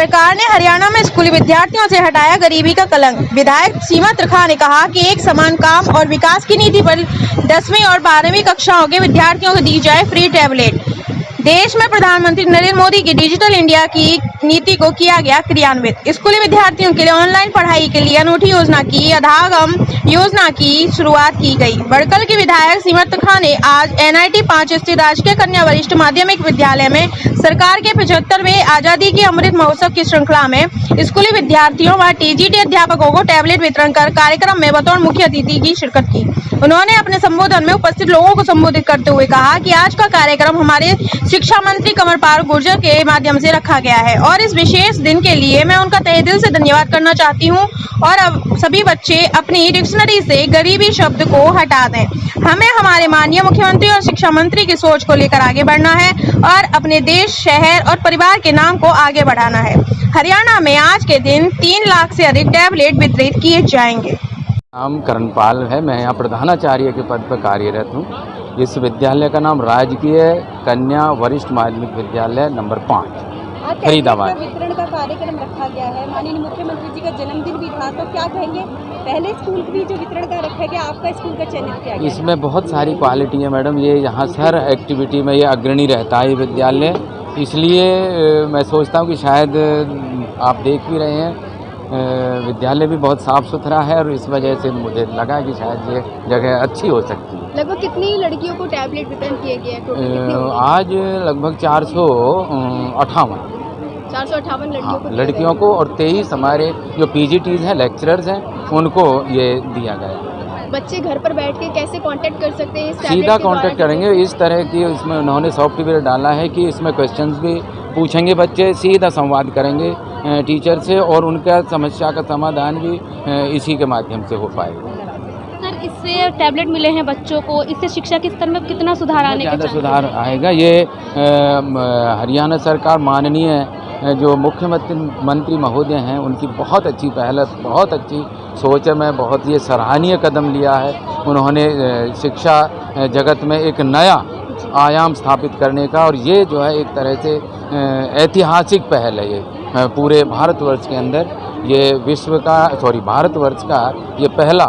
सरकार ने हरियाणा में स्कूली विद्यार्थियों से हटाया गरीबी का कलंक। विधायक सीमा त्रिखा ने कहा कि एक समान काम और विकास की नीति पर 10वीं और 12वीं कक्षाओं के विद्यार्थियों को दी जाए फ्री टैबलेट। देश में प्रधानमंत्री नरेंद्र मोदी की डिजिटल इंडिया की नीति को किया गया क्रियान्वित। स्कूली विद्यार्थियों के लिए ऑनलाइन पढ़ाई के लिए अनूठी योजना की अधागम योजना की शुरुआत की गई। बड़कल की विधायक सीमा त्रिखा ने आज NIT 5 स्थित राजकीय कन्या वरिष्ठ माध्यमिक विद्यालय में सरकार के 75वें आजादी के अमृत महोत्सव की श्रृंखला में स्कूली विद्यार्थियों व TGT अध्यापकों को टैबलेट वितरण कर कार्यक्रम में बतौर मुख्य अतिथि की शिरकत की। उन्होंने अपने संबोधन में उपस्थित लोगों को संबोधित करते हुए कहा कि आज का कार्यक्रम हमारे शिक्षा मंत्री कंवरपाल गुर्जर के माध्यम से रखा गया है और इस विशेष दिन के लिए मैं उनका तहे दिल से धन्यवाद करना चाहती हूं। और अब सभी बच्चे अपनी डिक्शनरी से गरीबी शब्द को हटा दें। हमें हमारे माननीय मुख्यमंत्री और शिक्षा मंत्री की सोच को लेकर आगे बढ़ना है और अपने देश, शहर और परिवार के नाम को आगे बढ़ाना है। हरियाणा में आज के दिन 3 लाख से अधिक टैबलेट वितरित किए जाएंगे। नाम करणपाल है, मैं यहाँ प्रधानाचार्य के पद पर कार्यरत हूँ। इस विद्यालय का नाम राजकीय कन्या वरिष्ठ माध्यमिक विद्यालय नंबर 5 फरीदाबाद। वितरण का कार्यक्रम रखा गया है, माननीय मुख्यमंत्री जी का जन्मदिन भी था, तो क्या कहेंगे? पहले स्कूल भी जो वितरण का रखा गया, आपका स्कूल का चयनित किया गया? इसमें बहुत सारी क्वालिटी है मैडम, ये यहाँ हर एक्टिविटी में ये अग्रणी रहता है ये विद्यालय। इसलिए मैं सोचता हूँ कि शायद आप देख भी रहे हैं विद्यालय भी बहुत साफ़ सुथरा है और इस वजह से मुझे लगा कि शायद ये जगह अच्छी हो सकती है। लगभग कितनी लड़कियों को टैबलेट वितरण किए गए हैं? आज लगभग 458 लड़कियों को और 23 हमारे जो PGTs हैं, लेक्चरर्स हैं, उनको ये दिया गया। बच्चे घर पर बैठ के कैसे कांटेक्ट कर सकते हैं? सीधा कांटेक्ट करेंगे। इस तरह की इसमें उन्होंने सॉफ्टवेयर डाला है कि इसमें क्वेश्चंस भी पूछेंगे, बच्चे सीधा संवाद करेंगे टीचर से और उनका समस्या का समाधान भी इसी के माध्यम से हो पाएगा। सर, इससे टैबलेट मिले हैं बच्चों को, इससे शिक्षा के स्तर में कितना सुधार आने ज़्यादा सुधार आएगा। ये हरियाणा सरकार माननीय जो मुख्यमंत्री महोदय हैं, उनकी बहुत अच्छी पहल है, बहुत अच्छी सोच है। मैं बहुत ये सराहनीय कदम लिया है उन्होंने शिक्षा जगत में एक नया आयाम स्थापित करने का, और ये जो है एक तरह से ऐतिहासिक पहल है। ये पूरे भारतवर्ष के अंदर ये भारतवर्ष का ये पहला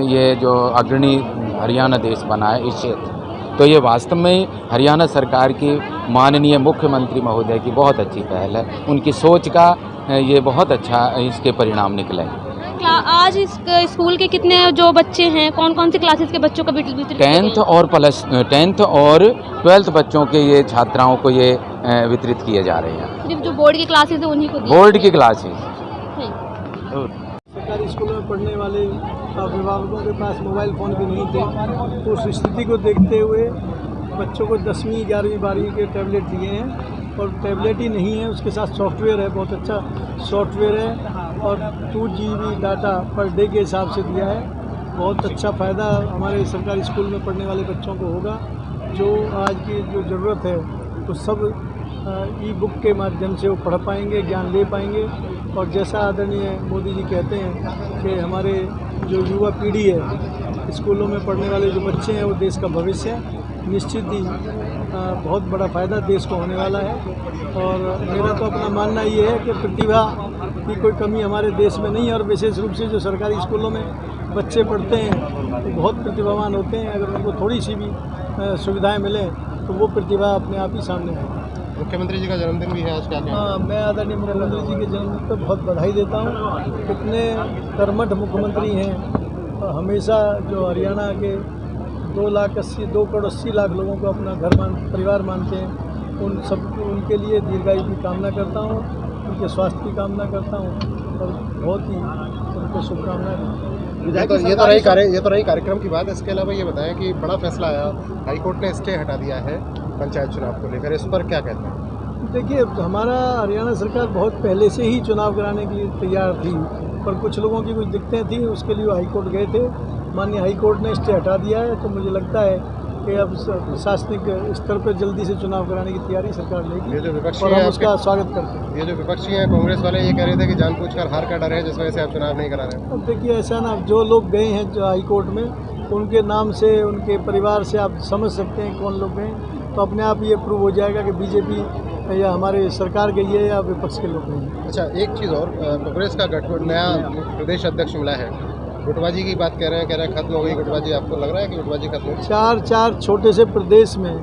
ये जो अग्रणी हरियाणा देश बना है इस क्षेत्र। तो ये वास्तव में हरियाणा सरकार की माननीय मुख्यमंत्री महोदय की बहुत अच्छी पहल है। उनकी सोच का ये बहुत अच्छा इसके परिणाम निकले। आज इस स्कूल के कितने जो बच्चे हैं, कौन कौन सी क्लासेस के बच्चों का वितरण? 10th और 12th बच्चों के ये छात्राओं को ये वितरित किए जा रहे हैं। सिर्फ जो बोर्ड की क्लासेस है उन्हीं को? बोर्ड की क्लासेस। सरकारी स्कूलों में पढ़ने वाले अभिभावकों के पास मोबाइल फ़ोन भी नहीं थे, तो उस स्थिति को देखते हुए बच्चों को 10वीं, 11वीं, 12वीं के टैबलेट दिए हैं। और टैबलेट ही नहीं है, उसके साथ सॉफ्टवेयर है, बहुत अच्छा सॉफ्टवेयर है और 2 GB डाटा पर डे के हिसाब से दिया है। बहुत अच्छा फ़ायदा हमारे सरकारी स्कूल में पढ़ने वाले बच्चों को होगा। जो आज की जो ज़रूरत है वो सब ई-बुक के माध्यम से वो पढ़ पाएंगे, ज्ञान ले पाएंगे। और जैसा आदरणीय मोदी जी कहते हैं कि हमारे जो युवा पीढ़ी है, स्कूलों में पढ़ने वाले जो बच्चे हैं, वो देश का भविष्य है। निश्चित ही बहुत बड़ा फ़ायदा देश को होने वाला है। और मेरा तो अपना मानना ये है कि प्रतिभा की कोई कमी हमारे देश में नहीं है। और विशेष रूप से जो सरकारी स्कूलों में बच्चे पढ़ते हैं वो बहुत प्रतिभावान होते हैं। अगर उनको थोड़ी सी भी सुविधाएं मिलें तो वो प्रतिभा अपने आप ही सामने आए। मुख्यमंत्री जी का जन्मदिन भी है आज, क्या? मैं आदरणीय मुख्यमंत्री जी के जन्मदिन पर बहुत बधाई देता हूँ। कितने कर्मठ मुख्यमंत्री हैं। हमेशा जो हरियाणा के 2 करोड़ 80 लाख लोगों को अपना परिवार मानते हैं, उनके लिए दीर्घायु की कामना करता हूँ, उनके स्वास्थ्य की कामना करता हूँ और बहुत ही उनको शुभकामनाएं। ये तो रही कार्यक्रम की बात। इसके अलावा ये बताएं कि बड़ा फैसला आया, हाईकोर्ट ने स्टे हटा दिया है पंचायत चुनाव को लेकर, इस पर क्या कहते हैं? देखिए, हमारा हरियाणा सरकार बहुत पहले से ही चुनाव कराने के लिए तैयार थी, पर कुछ लोगों की कुछ दिक्कतें थी, उसके लिए हाईकोर्ट गए थे। माननीय हाईकोर्ट ने स्टे हटा दिया है, तो मुझे लगता है कि अब प्रशासनिक स्तर पर जल्दी से चुनाव कराने की तैयारी सरकार लेगी और हम उसका स्वागत करते हैं। ये जो विपक्षी हैं कांग्रेस वाले, ये कह रहे थे कि जानबूझकर हार का डर है जिस वजह से आप चुनाव नहीं करा रहे हैं। अब देखिए, ऐसा ना, जो लोग गए हैं जो हाईकोर्ट में, उनके नाम से, उनके परिवार से आप समझ सकते हैं कौन लोग गए। तो अपने आप ये प्रूव हो जाएगा कि बीजेपी या हमारे सरकार गई है या विपक्ष के लोग नहीं। अच्छा, एक चीज़ और, कांग्रेस का गठबंधन नया प्रदेश अध्यक्ष मिला है, गुटबाजी की बात कह रहे हैं खत्म हो गई गुटबाजी। आपको लग रहा है कि गुटबाजी खत्म हो गई? चार छोटे से प्रदेश में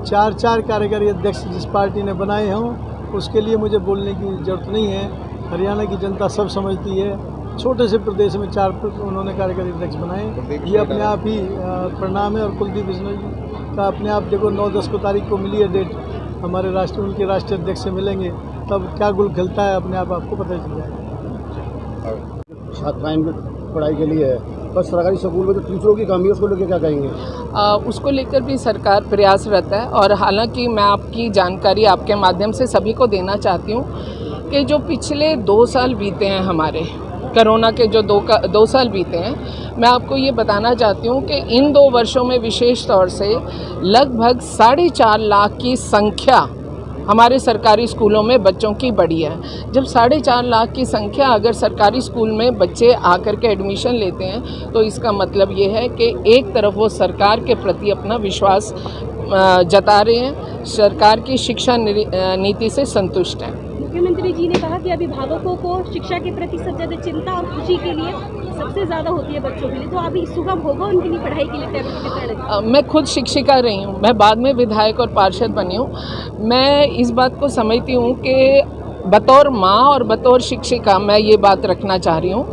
चार कार्यकारी अध्यक्ष जिस पार्टी ने बनाए हों उसके लिए मुझे बोलने की ज़रूरत नहीं है। हरियाणा की जनता सब समझती है। छोटे से प्रदेश में उन्होंने कार्यकारी अध्यक्ष बनाए, ये अपने आप ही परिणाम है। और कुलदीप बिश्नोई का अपने आप देखो 9-10 को तारीख को मिली है डेट, हमारे उनके राष्ट्रीय अध्यक्ष से मिलेंगे, तब क्या गुल खिलता है अपने आप आपको पता चल जाएगा। छात्राएं पढ़ाई के लिए बस सरकारी स्कूल में जो टीचरों की कमी है उसको लेकर क्या कहेंगे? उसको लेकर भी सरकार प्रयासरत है। और हालांकि मैं आपकी जानकारी आपके माध्यम से सभी को देना चाहती हूँ कि जो पिछले 2 साल बीते हैं हमारे कोरोना के जो 2 साल बीते हैं, मैं आपको ये बताना चाहती हूँ कि इन 2 वर्षों में विशेष तौर से लगभग 4.5 लाख की संख्या हमारे सरकारी स्कूलों में बच्चों की बढ़ी है। जब 4.5 लाख की संख्या अगर सरकारी स्कूल में बच्चे आकर के एडमिशन लेते हैं तो इसका मतलब ये है कि एक तरफ वो सरकार के प्रति अपना विश्वास जता रहे हैं, सरकार की शिक्षा नीति से संतुष्ट हैं। मुख्यमंत्री जी ने कहा कि अभिभावकों को शिक्षा के प्रति सबसे ज़्यादा चिंता और खुशी के लिए सबसे ज़्यादा होती है बच्चों के लिए, तो अभी सुगम होगा उनके लिए पढ़ाई के लिए टैबलेट कितना? मैं खुद शिक्षिका रही हूँ, मैं बाद में विधायक और पार्षद बनी हूँ। मैं इस बात को समझती हूँ कि बतौर माँ और बतौर शिक्षिका मैं ये बात रखना चाह रही हूँ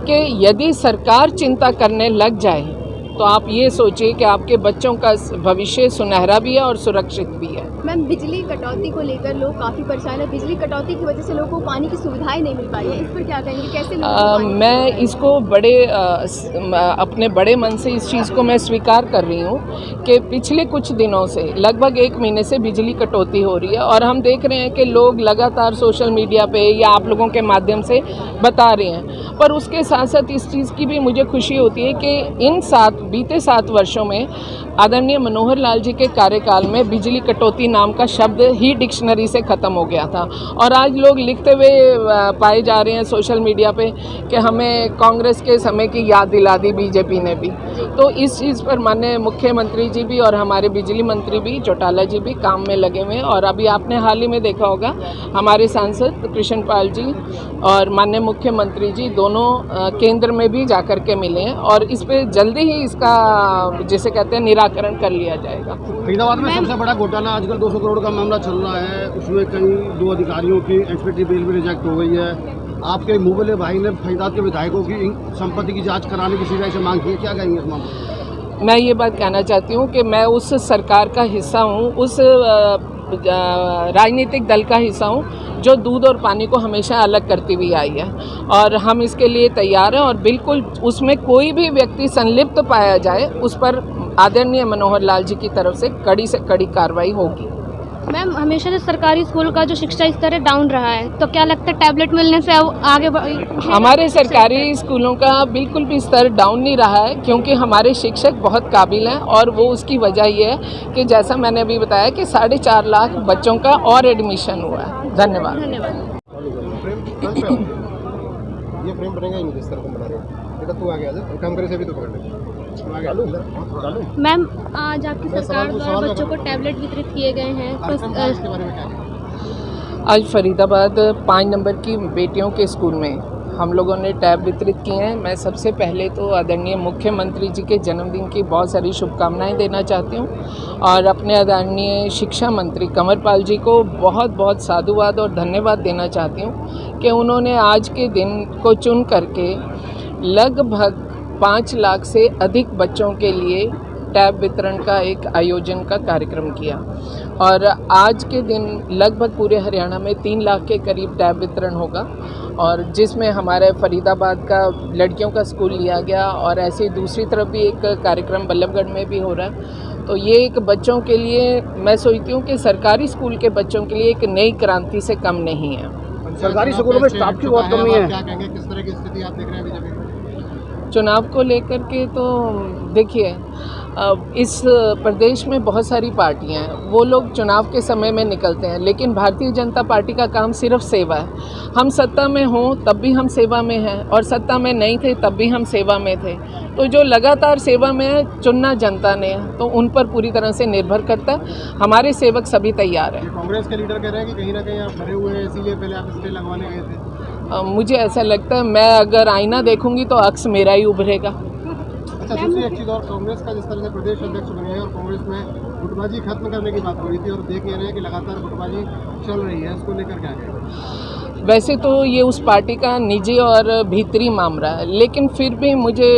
कि यदि सरकार चिंता करने लग जाए तो आप ये सोचिए कि आपके बच्चों का भविष्य सुनहरा भी है और सुरक्षित भी है। मैम, बिजली कटौती को लेकर लोग काफ़ी परेशान है। बिजली कटौती की वजह से लोगों को पानी की सुविधाएं नहीं मिल पा रही है, इस पर क्या कहेंगे? कैसे मैं इसको अपने बड़े मन से इस चीज़ को मैं स्वीकार कर रही हूँ कि पिछले कुछ दिनों से लगभग 1 महीने से बिजली कटौती हो रही है और हम देख रहे हैं कि लोग लगातार सोशल मीडिया पे या आप लोगों के माध्यम से बता रहे हैं। पर उसके साथ साथ इस चीज़ की भी मुझे खुशी होती है कि बीते 7 वर्षों में आदरणीय मनोहर लाल जी के कार्यकाल में बिजली कटौती नाम का शब्द ही डिक्शनरी से ख़त्म हो गया था। और आज लोग लिखते हुए पाए जा रहे हैं सोशल मीडिया पे कि हमें कांग्रेस के समय की याद दिला दी बीजेपी ने भी। तो इस चीज़ पर माननीय मुख्यमंत्री जी भी और हमारे बिजली मंत्री भी चौटाला जी भी काम में लगे हुए हैं। और अभी आपने हाल ही में देखा होगा हमारे सांसद कृष्ण पाल जी और माननीय मुख्यमंत्री जी दोनों केंद्र में भी जाकर के मिले हैं और इस पर जल्दी ही इसका जिसे कहते हैं निराकरण कर लिया जाएगा। फरीदाबाद में सबसे बड़ा घोटाला आजकल 200 करोड़ का मामला चल रहा है, उसमें कई 2 अधिकारियों की एक्सपर्टी बेल भी रिजेक्ट हो गई है। आपके मुँह भाई ने फरीदाबाद के विधायकों की संपत्ति की जांच कराने की सीबीआई से मांग की है, क्या कहेंगे इस मामले? मैं ये बात कहना चाहती हूँ कि मैं उस सरकार का हिस्सा हूँ, उस राजनीतिक दल का हिस्सा हूँ जो दूध और पानी को हमेशा अलग करती हुई आई है और हम इसके लिए तैयार हैं और बिल्कुल उसमें कोई भी व्यक्ति संलिप्त पाया जाए उस पर आदरणीय मनोहर लाल जी की तरफ से कड़ी कार्रवाई होगी। मैम, हमेशा से सरकारी स्कूल का जो शिक्षा स्तर है डाउन रहा है, तो क्या लगता है टैबलेट मिलने से आगे हमारे सरकारी स्कूलों का बिल्कुल भी स्तर डाउन नहीं रहा है क्योंकि हमारे शिक्षक बहुत काबिल हैं और वो उसकी वजह ये है कि जैसा मैंने अभी बताया कि 4.5 लाख बच्चों का और एडमिशन हुआ है। धन्यवाद। ये फ्रेम बनेगा ही नहीं जिस तरह बना रहे हैं। बेटा तू आ गया काम करे से भी तो पकड़ ले। मैम, आज आपकी सरकार द्वारा बच्चों को टैबलेट वितरित किए गए हैं, आज फरीदाबाद 5 नंबर की बेटियों के स्कूल में हम लोगों ने टैब वितरित किए हैं। मैं सबसे पहले तो आदरणीय मुख्यमंत्री जी के जन्मदिन की बहुत सारी शुभकामनाएं देना चाहती हूं और अपने आदरणीय शिक्षा मंत्री कंवरपाल जी को बहुत बहुत साधुवाद और धन्यवाद देना चाहती हूं कि उन्होंने आज के दिन को चुन करके लगभग 5 लाख से अधिक बच्चों के लिए टैब वितरण का एक आयोजन का कार्यक्रम किया और आज के दिन लगभग पूरे हरियाणा में 3 लाख के करीब टैब वितरण होगा और जिसमें हमारे फरीदाबाद का लड़कियों का स्कूल लिया गया और ऐसे ही दूसरी तरफ भी एक कार्यक्रम बल्लभगढ़ में भी हो रहा है। तो ये एक बच्चों के लिए मैं सोचती हूँ कि सरकारी स्कूल के बच्चों के लिए एक नई क्रांति से कम नहीं है। सरकारी स्कूलों में स्टाफ की बहुत कमी है, क्या कहेंगे, किस तरह की स्थिति आप देख रहे हैं बीजेपी? चुनाव को लेकर के तो देखिए इस प्रदेश में बहुत सारी पार्टियां हैं, वो लोग चुनाव के समय में निकलते हैं, लेकिन भारतीय जनता पार्टी का काम सिर्फ सेवा है। हम सत्ता में हों तब भी हम सेवा में हैं और सत्ता में नहीं थे तब भी हम सेवा में थे। तो जो लगातार सेवा में है, चुनना जनता ने है, तो उन पर पूरी तरह से निर्भर करता है। हमारे सेवक सभी तैयार हैं। कांग्रेस के लीडर कह रहे हैं कि कहीं ना कहीं आप डरे हुए हैं, इसीलिए पहले आप स्टे लगवाने गए थे। मुझे ऐसा लगता है, मैं अगर आईना देखूंगी तो अक्स मेरा ही उभरेगा। अच्छा, दूसरी एक चीज़ और, कांग्रेस का जिस तरह से प्रदेश अध्यक्ष बने हैं और कांग्रेस में गुटबाजी खत्म करने की बात हो रही थी और देख रहे हैं कि लगातार गुटबाजी चल रही है, इसको लेकर क्या कहेंगे? वैसे तो ये उस पार्टी का निजी और भीतरी मामला है, लेकिन फिर भी मुझे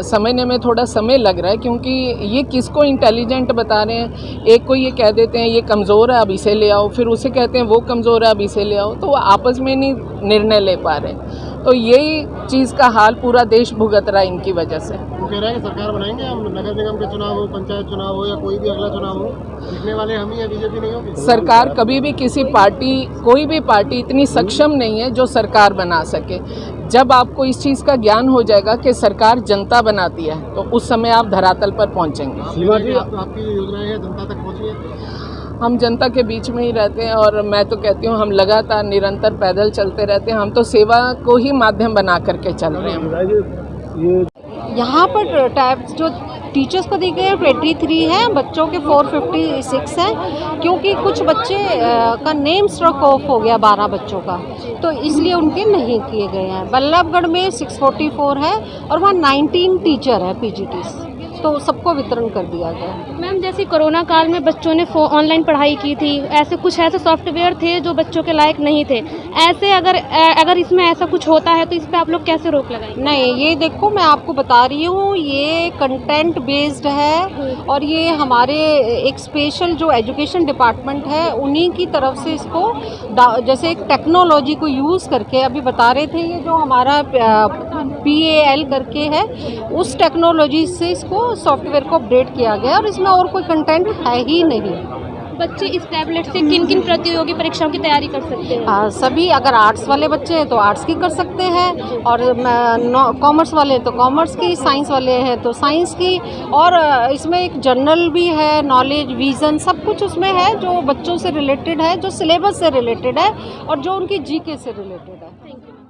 समझने में थोड़ा समय लग रहा है, क्योंकि ये किसको इंटेलिजेंट बता रहे हैं। एक को ये कह देते हैं ये कमज़ोर है अब इसे ले आओ, फिर उसे कहते हैं वो कमज़ोर है अब इसे ले आओ, तो वो आपस में नहीं निर्णय ले पा रहे। तो यही चीज़ का हाल पूरा देश भुगत रहा है इनकी वजह से। वो कह रहे हैं कि सरकार बनाएंगे हम, नगर निगम के चुनाव हो, पंचायत चुनाव हो या कोई भी अगला चुनाव हो, जीतने वाले हम ही हैं, बीजेपी नहीं होगी। सरकार कभी भी किसी पार्टी, कोई भी पार्टी इतनी सक्षम नहीं है जो सरकार बना सके। जब आपको इस चीज़ का ज्ञान हो जाएगा कि सरकार जनता बनाती है, तो उस समय आप धरातल पर पहुंचेंगे। सीमा जी, आपकी जो योजनाएं हैं जनता तक पहुँची है? हम जनता के बीच में ही रहते हैं और मैं तो कहती हूँ हम लगातार निरंतर पैदल चलते रहते हैं। हम तो सेवा को ही माध्यम बना करके चल रहे हैं। यहाँ पर टैब्स जो टीचर्स को दी गई है 23 है, बच्चों के 456 हैं, क्योंकि कुछ बच्चे का नेम स्ट्रोक ऑफ हो गया 12 बच्चों का, तो इसलिए उनके नहीं किए गए हैं। बल्लभगढ़ में 644 है और वहाँ 19 टीचर है PGTs, तो सबको वितरण कर दिया गया। मैम, जैसे कोरोना काल में बच्चों ने ऑनलाइन पढ़ाई की थी, ऐसे सॉफ्टवेयर थे जो बच्चों के लायक नहीं थे, ऐसे अगर इसमें ऐसा कुछ होता है तो इस पे आप लोग कैसे रोक लगाएंगे? नहीं, ये देखो मैं आपको बता रही हूँ, ये कंटेंट बेस्ड है और ये हमारे एक स्पेशल जो एजुकेशन डिपार्टमेंट है उन्हीं की तरफ से इसको जैसे एक टेक्नोलॉजी को यूज़ करके, अभी बता रहे थे, ये जो हमारा PAL करके है, उस टेक्नोलॉजी से इसको सॉफ्टवेयर को अपडेट किया गया और इसमें और कोई कंटेंट है ही नहीं। बच्चे इस टैबलेट से किन किन प्रतियोगी परीक्षाओं की तैयारी कर सकते हैं? सभी, अगर आर्ट्स वाले बच्चे हैं तो आर्ट्स की कर सकते हैं, और कॉमर्स वाले तो कॉमर्स की, साइंस वाले हैं तो साइंस की, और इसमें एक जर्नल भी है, नॉलेज, विज़न, सब कुछ उसमें है जो बच्चों से रिलेटेड है, जो सिलेबस से रिलेटेड है और जो उनकी GK से रिलेटेड है। Thank you.